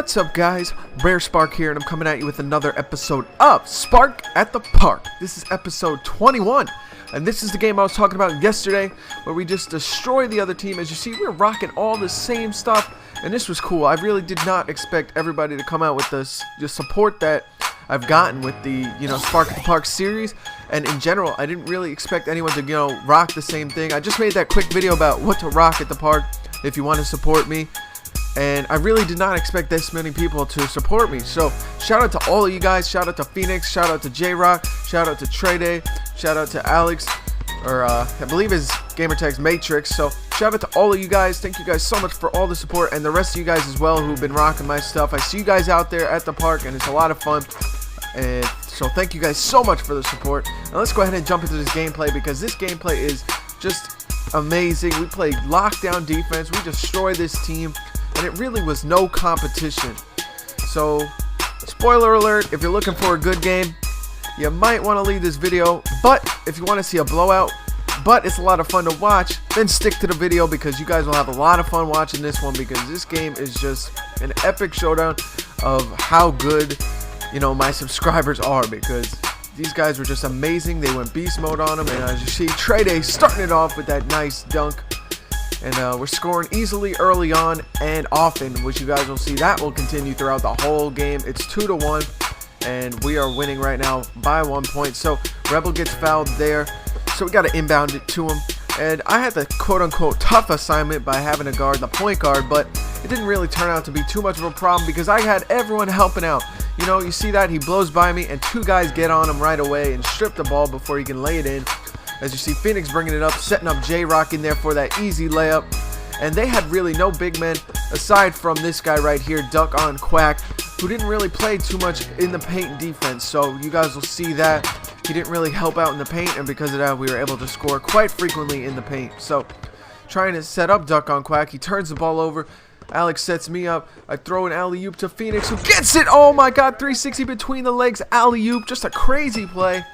What's up, guys? Rare Spark here, and I'm coming at you with another episode of Spark at the Park. This is episode 21, and this is the game I was talking about yesterday, where we just destroy the other team. As you see, we're rocking all the same stuff, and this was cool. I really did not expect everybody to come out with the support that I've gotten with the, Spark at the Park series, and in general, I didn't really expect anyone to, rock the same thing. I just made that quick video about what to rock at the park if you want to support me. And I really did not expect this many people to support me. So shout out to all of you guys. Shout out to Phoenix. Shout out to J-Rock. Shout out to Trey. Shout out to Alex. Or I believe his gamertag's Matrix. So shout out to all of you guys. Thank you guys so much for all the support. And the rest of you guys as well who've been rocking my stuff. I see you guys out there at the park and it's a lot of fun. And so thank you guys so much for the support. Now let's go ahead and jump into this gameplay, because this gameplay is just amazing. We played lockdown defense. We destroyed this team. And it really was no competition. So, spoiler alert, if you're looking for a good game, you might want to leave this video. But if you want to see a blowout, but it's a lot of fun to watch, then stick to the video, because you guys will have a lot of fun watching this one, because this game is just an epic showdown of how good, my subscribers are, because these guys were just amazing. They went beast mode on them, and as you see, Trey starting it off with that nice dunk. And we're scoring easily early on and often, which you guys will see that will continue throughout the whole game. It's 2-1, and we are winning right now by 1 point. So Rebel gets fouled there, so we got to inbound it to him. And I had the quote-unquote tough assignment by having to guard the point guard, but it didn't really turn out to be too much of a problem, because I had everyone helping out. You see that he blows by me, and two guys get on him right away and strip the ball before he can lay it in. As you see, Phoenix bringing it up, setting up J-Rock in there for that easy layup. And they had really no big men aside from this guy right here, Duck on Quack, who didn't really play too much in the paint defense. So you guys will see that he didn't really help out in the paint, and because of that, we were able to score quite frequently in the paint. So trying to set up Duck on Quack, he turns the ball over. Alex sets me up. I throw an alley-oop to Phoenix, who gets it. Oh my God, 360 between the legs, alley-oop, just a crazy play.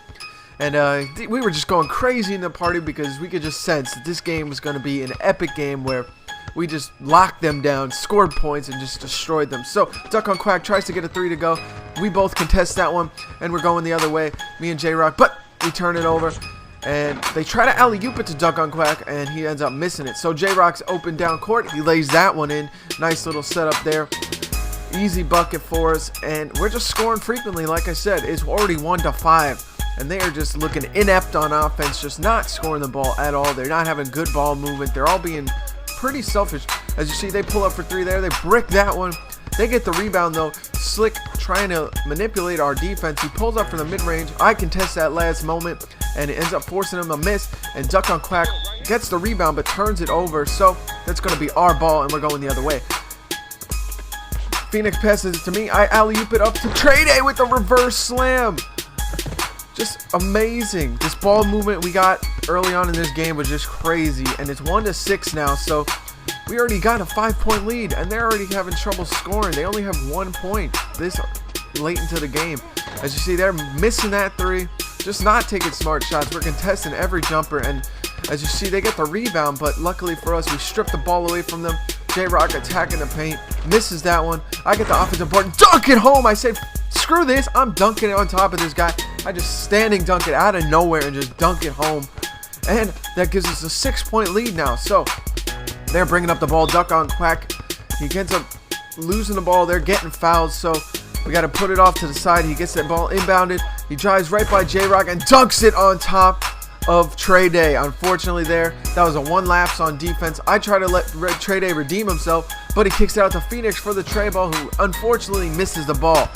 And we were just going crazy in the party, because we could just sense that this game was going to be an epic game where we just locked them down, scored points, and just destroyed them. So Duck on Quack tries to get a three to go. We both contest that one, and we're going the other way, me and J-Rock, but we turn it over. And they try to alley-oop it to Duck on Quack, and he ends up missing it. So J-Rock's open down court. He lays that one in. Nice little setup there. Easy bucket for us, and we're just scoring frequently. Like I said, it's already 1-5. And they are just looking inept on offense, just not scoring the ball at all. They're not having good ball movement. They're all being pretty selfish. As you see, they pull up for three there. They brick that one. They get the rebound, though. Slick trying to manipulate our defense. He pulls up from the mid-range. I contest that last moment, and it ends up forcing him to miss. And Duck on Quack gets the rebound, but turns it over. So that's going to be our ball, and we're going the other way. Phoenix passes it to me. I alley-oop it up to Trey with the reverse slam. Just amazing. This ball movement we got early on in this game was just crazy, and it's 1-6 now, so we already got a 5-point lead, and they're already having trouble scoring. They only have 1 point this late into the game. As you see, they're missing that three, just not taking smart shots. We're contesting every jumper, and as you see, they get the rebound, but luckily for us, we stripped the ball away from them. J-Rock attacking the paint, misses that one. I get the offensive board, dunk it home. I said, screw this, I'm dunking it on top of this guy. I just standing dunk it out of nowhere and just dunk it home. And that gives us a 6-point lead now. So they're bringing up the ball. Duck on Quack. He ends up losing the ball. They're getting fouled. So we got to put it off to the side. He gets that ball inbounded. He drives right by J-Rock and dunks it on top of Trey. Unfortunately that was a one lapse on defense. I try to let Trey redeem himself, but he kicks it out to Phoenix for the Trey ball, who unfortunately misses the ball.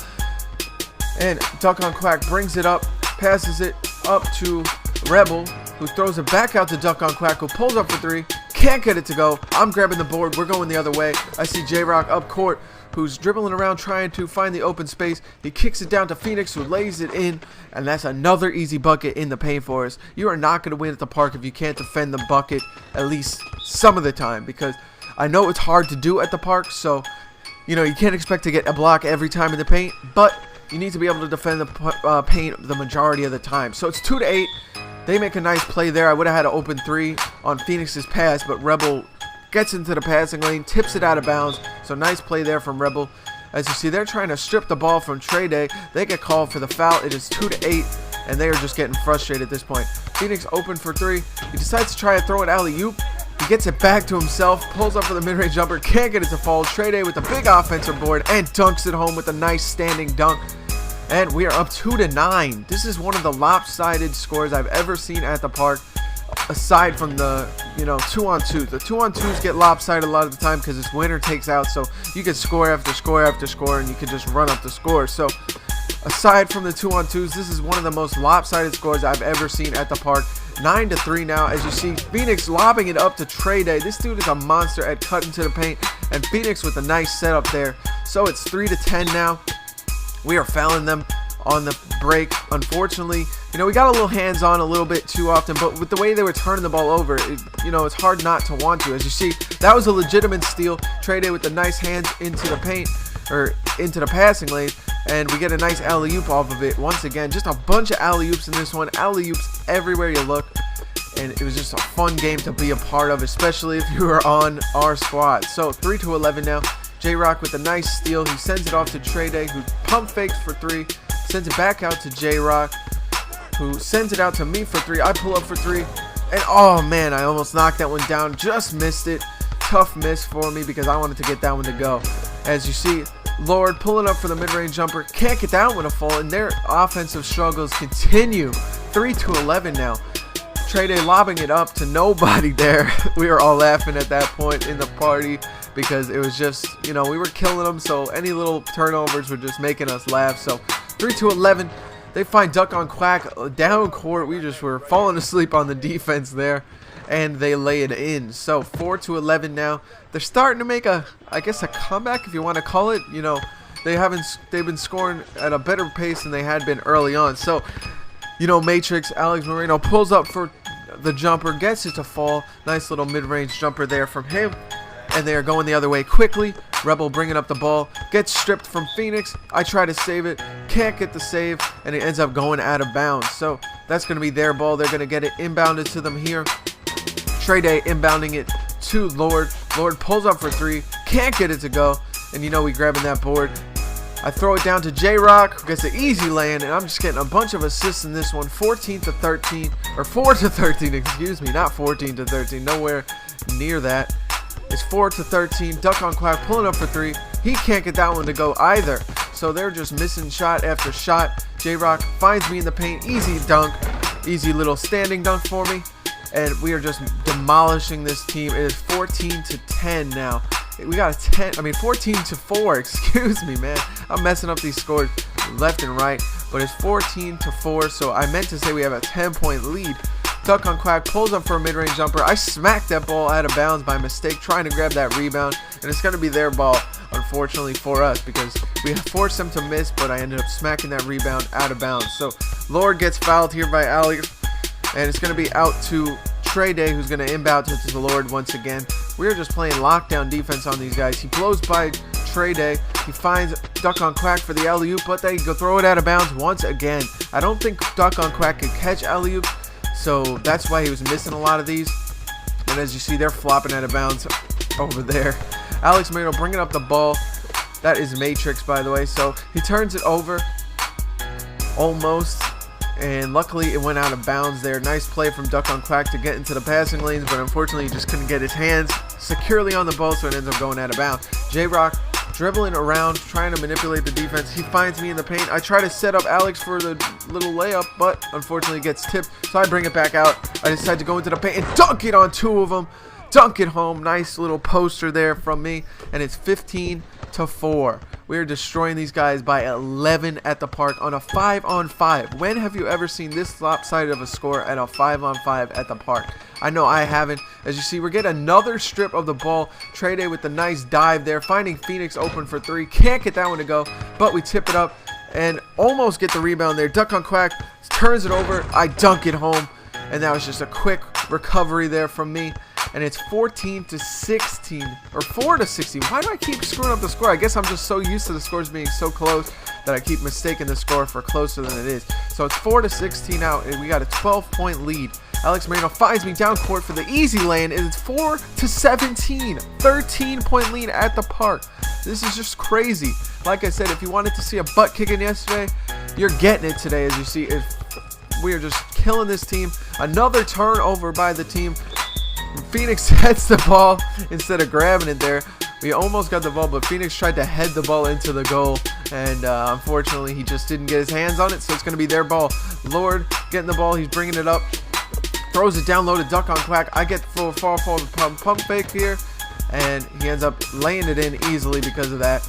And Duck on Quack brings it up, passes it up to Rebel, who throws it back out to Duck on Quack, who pulls up for three, can't get it to go. I'm grabbing the board, we're going the other way. I see J-Rock up court, who's dribbling around trying to find the open space. He kicks it down to Phoenix, who lays it in, and that's another easy bucket in the paint for us. You are not going to win at the park if you can't defend the bucket at least some of the time, because I know it's hard to do at the park, so you can't expect to get a block every time in the paint, but you need to be able to defend the paint the majority of the time. So it's 2-8. They make a nice play there. I would have had an open three on Phoenix's pass, but Rebel gets into the passing lane, tips it out of bounds. So nice play there from Rebel. As you see, they're trying to strip the ball from Trey Day. They get called for the foul. It is 2-8, and they are just getting frustrated at this point. Phoenix open for 3. He decides to try to throw an alley-oop. He gets it back to himself, pulls up for the mid-range jumper, can't get it to fall. Trey Day with a big offensive board and dunks it home with a nice standing dunk. And we are up 2-9. This is one of the lopsided scores I've ever seen at the park, aside from the 2-on-2s. The 2-on-2s get lopsided a lot of the time because it's winner takes out, so you can score after score after score and you can just run up the score. So aside from the 2-on-2s, this is one of the most lopsided scores I've ever seen at the park. 9-3 now. As you see, Phoenix lobbing it up to Trey Day. This dude is a monster at cutting to the paint, and Phoenix with a nice setup there. So it's 3-10 now. We are fouling them on the break. Unfortunately, we got a little hands-on a little bit too often, but with the way they were turning the ball over, it's hard not to want to. As you see, that was a legitimate steal. Trey Day with the nice hands into the paint, or into the passing lane, and we get a nice alley-oop off of it. Once again, just a bunch of alley-oops in this one. Alley-oops everywhere you look, and it was just a fun game to be a part of, especially if you were on our squad. So 3-11 now. J-Rock with a nice steal. He sends it off to Trey Day, who pump fakes for 3, sends it back out to J-Rock, who sends it out to me for 3. I pull up for 3, and oh man, I almost knocked that one down. Just missed it. Tough miss for me because I wanted to get that one to go. As you see, Lord pulling up for the mid-range jumper, can't get that one to fall, and their offensive struggles continue. 3-11 now. Trey Day lobbing it up to nobody there. We were all laughing at that point in the party because it was just, we were killing them, so any little turnovers were just making us laugh. So 3-11. They find Duck on Quack down court. We just were falling asleep on the defense there, and they lay it in. So 4-11 now. They're starting to make a comeback, if you want to call it. They've been scoring at a better pace than they had been early on. So Matrix, Alex Moreno pulls up for the jumper, gets it to fall. Nice little mid-range jumper there from him. And they are going the other way quickly. Rebel bringing up the ball, gets stripped from Phoenix. I try to save it, can't get the save, and it ends up going out of bounds. So that's going to be their ball. They're going to get it inbounded to them here. Trey Day inbounding it to Lord. Lord pulls up for 3, can't get it to go. And we grabbing that board. I throw it down to J-Rock, who gets an easy lay-in, and I'm just getting a bunch of assists in this one. 14-13, or 4-13, excuse me, not 14-13, nowhere near that. It's 4-13. Duck on Quack pulling up for 3. He can't get that one to go either. So they're just missing shot after shot. J-Rock finds me in the paint. Easy dunk. Easy little standing dunk for me. And we are just demolishing this team. It is 14-10 now. We got a 14-4. Excuse me, man. I'm messing up these scores left and right. But it's 14-4. So I meant to say we have a 10-point lead. Duck on Quack pulls up for a mid-range jumper. I smacked that ball out of bounds by mistake, trying to grab that rebound, and it's going to be their ball, unfortunately for us, because we forced them to miss, but I ended up smacking that rebound out of bounds. So Lord gets fouled here by Alex, and it's going to be out to Trey Day, who's going to inbound to the Lord once again. We're just playing lockdown defense on these guys. He blows by Trey Day. He finds Duck on Quack for the alley-oop, but they go throw it out of bounds once again. I don't think Duck on Quack could catch alley-oop, so that's why he was missing a lot of these. And as you see, they're flopping out of bounds over there. Alex Moreno bringing up the ball. That is Matrix, by the way. So he turns it over almost. And luckily, it went out of bounds there. Nice play from Duck on Quack to get into the passing lanes. But unfortunately, he just couldn't get his hands securely on the ball. So it ends up going out of bounds. J-Rock dribbling around, trying to manipulate the defense. He finds me in the paint. I try to set up Alex for the little layup, but unfortunately it gets tipped. So I bring it back out. I decide to go into the paint and dunk it on 2 of them. Dunk it home. Nice little poster there from me. And it's 15-4. We are destroying these guys by 11 at the park on a 5-on-5. When have you ever seen this lopsided of a score at a 5-on-5 at the park? I know I haven't. As you see, we're getting another strip of the ball. Trey Day with the nice dive there, finding Phoenix open for 3. Can't get that one to go, but we tip it up and almost get the rebound there. Duck on Quack turns it over. I dunk it home, and that was just a quick recovery there from me. And it's 14-16, or 4-16. Why do I keep screwing up the score? I guess I'm just so used to the scores being so close that I keep mistaking the score for closer than it is. So it's 4-16 now, and we got a 12-point lead. Alex Moreno finds me down court for the easy lane, and it's 4-17. 13-point lead at the park. This is just crazy. Like I said, if you wanted to see a butt kicking yesterday, you're getting it today. As you see, we are just killing this team. Another turnover by the team. Phoenix heads the ball instead of grabbing it there. We almost got the ball, but Phoenix tried to head the ball into the goal, and unfortunately he just didn't get his hands on it, so it's going to be their ball. Lord getting the ball, he's bringing it up, throws it down low to Duck on Quack. I get the fall forward pump fake here, and he ends up laying it in easily because of that.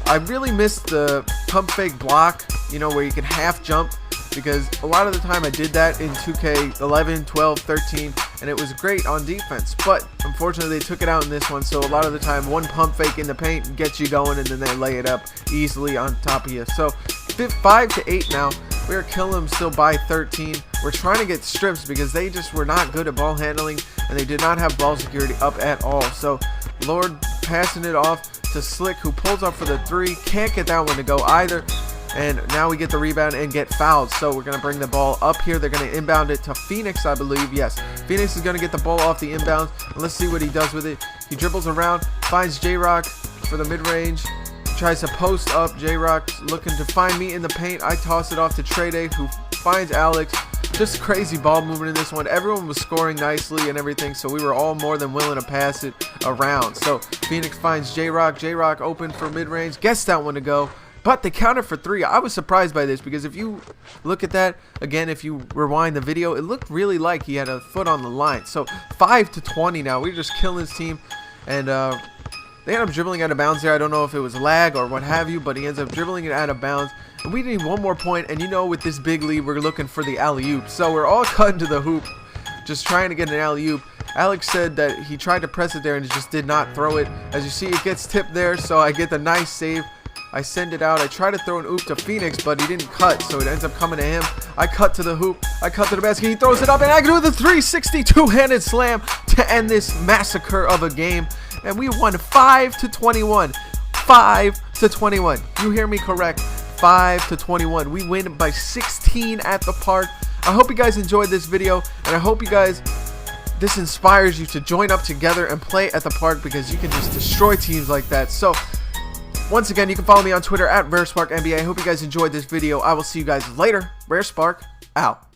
I really missed the pump fake block, you know, where you can half jump, because a lot of the time I did that in 2K11, 12, 13, and it was great on defense, but unfortunately they took it out in this one, so a lot of the time one pump fake in the paint gets you going, and then they lay it up easily on top of you. So 5-8 now. We're killing them still by 13. We're trying to get strips because they just were not good at ball handling, and they did not have ball security up at all. So Lord passing it off to Slick, who pulls up for the 3. Can't get that one to go either. And now we get the rebound and get fouled. So we're going to bring the ball up here. They're going to inbound it to Phoenix, I believe. Yes, Phoenix is going to get the ball off the inbound. Let's see what he does with it. He dribbles around, finds J-Rock for the mid-range. Tries to post up. J-Rock looking to find me in the paint. I toss it off to Trey, who finds Alex. Just crazy ball movement in this one. Everyone was scoring nicely and everything, so we were all more than willing to pass it around. So Phoenix finds J-Rock. J-Rock open for mid-range. Gets that one to go. But they counted for 3. I was surprised by this because if you look at that, again, if you rewind the video, it looked really like he had a foot on the line. So 5-20 now. We're just killing his team. And they end up dribbling out of bounds there. I don't know if it was lag or what have you, but he ends up dribbling it out of bounds. And we need one more point. And you know, with this big lead, we're looking for the alley-oop. So we're all cutting to the hoop, just trying to get an alley-oop. Alex said that he tried to press it there and just did not throw it. As you see, it gets tipped there, so I get the nice save. I send it out. I try to throw an oop to Phoenix, but he didn't cut, so it ends up coming to him. I cut to the hoop. I cut to the basket. He throws it up, and I can do the 360 two-handed slam to end this massacre of a game. And we won 5-21. 5-21. You hear me correct. 5-21. We win by 16 at the park. I hope you guys enjoyed this video, and I hope this inspires you to join up together and play at the park, because you can just destroy teams like that. So once again, you can follow me on Twitter at RareSparkNBA. I hope you guys enjoyed this video. I will see you guys later. RareSpark out.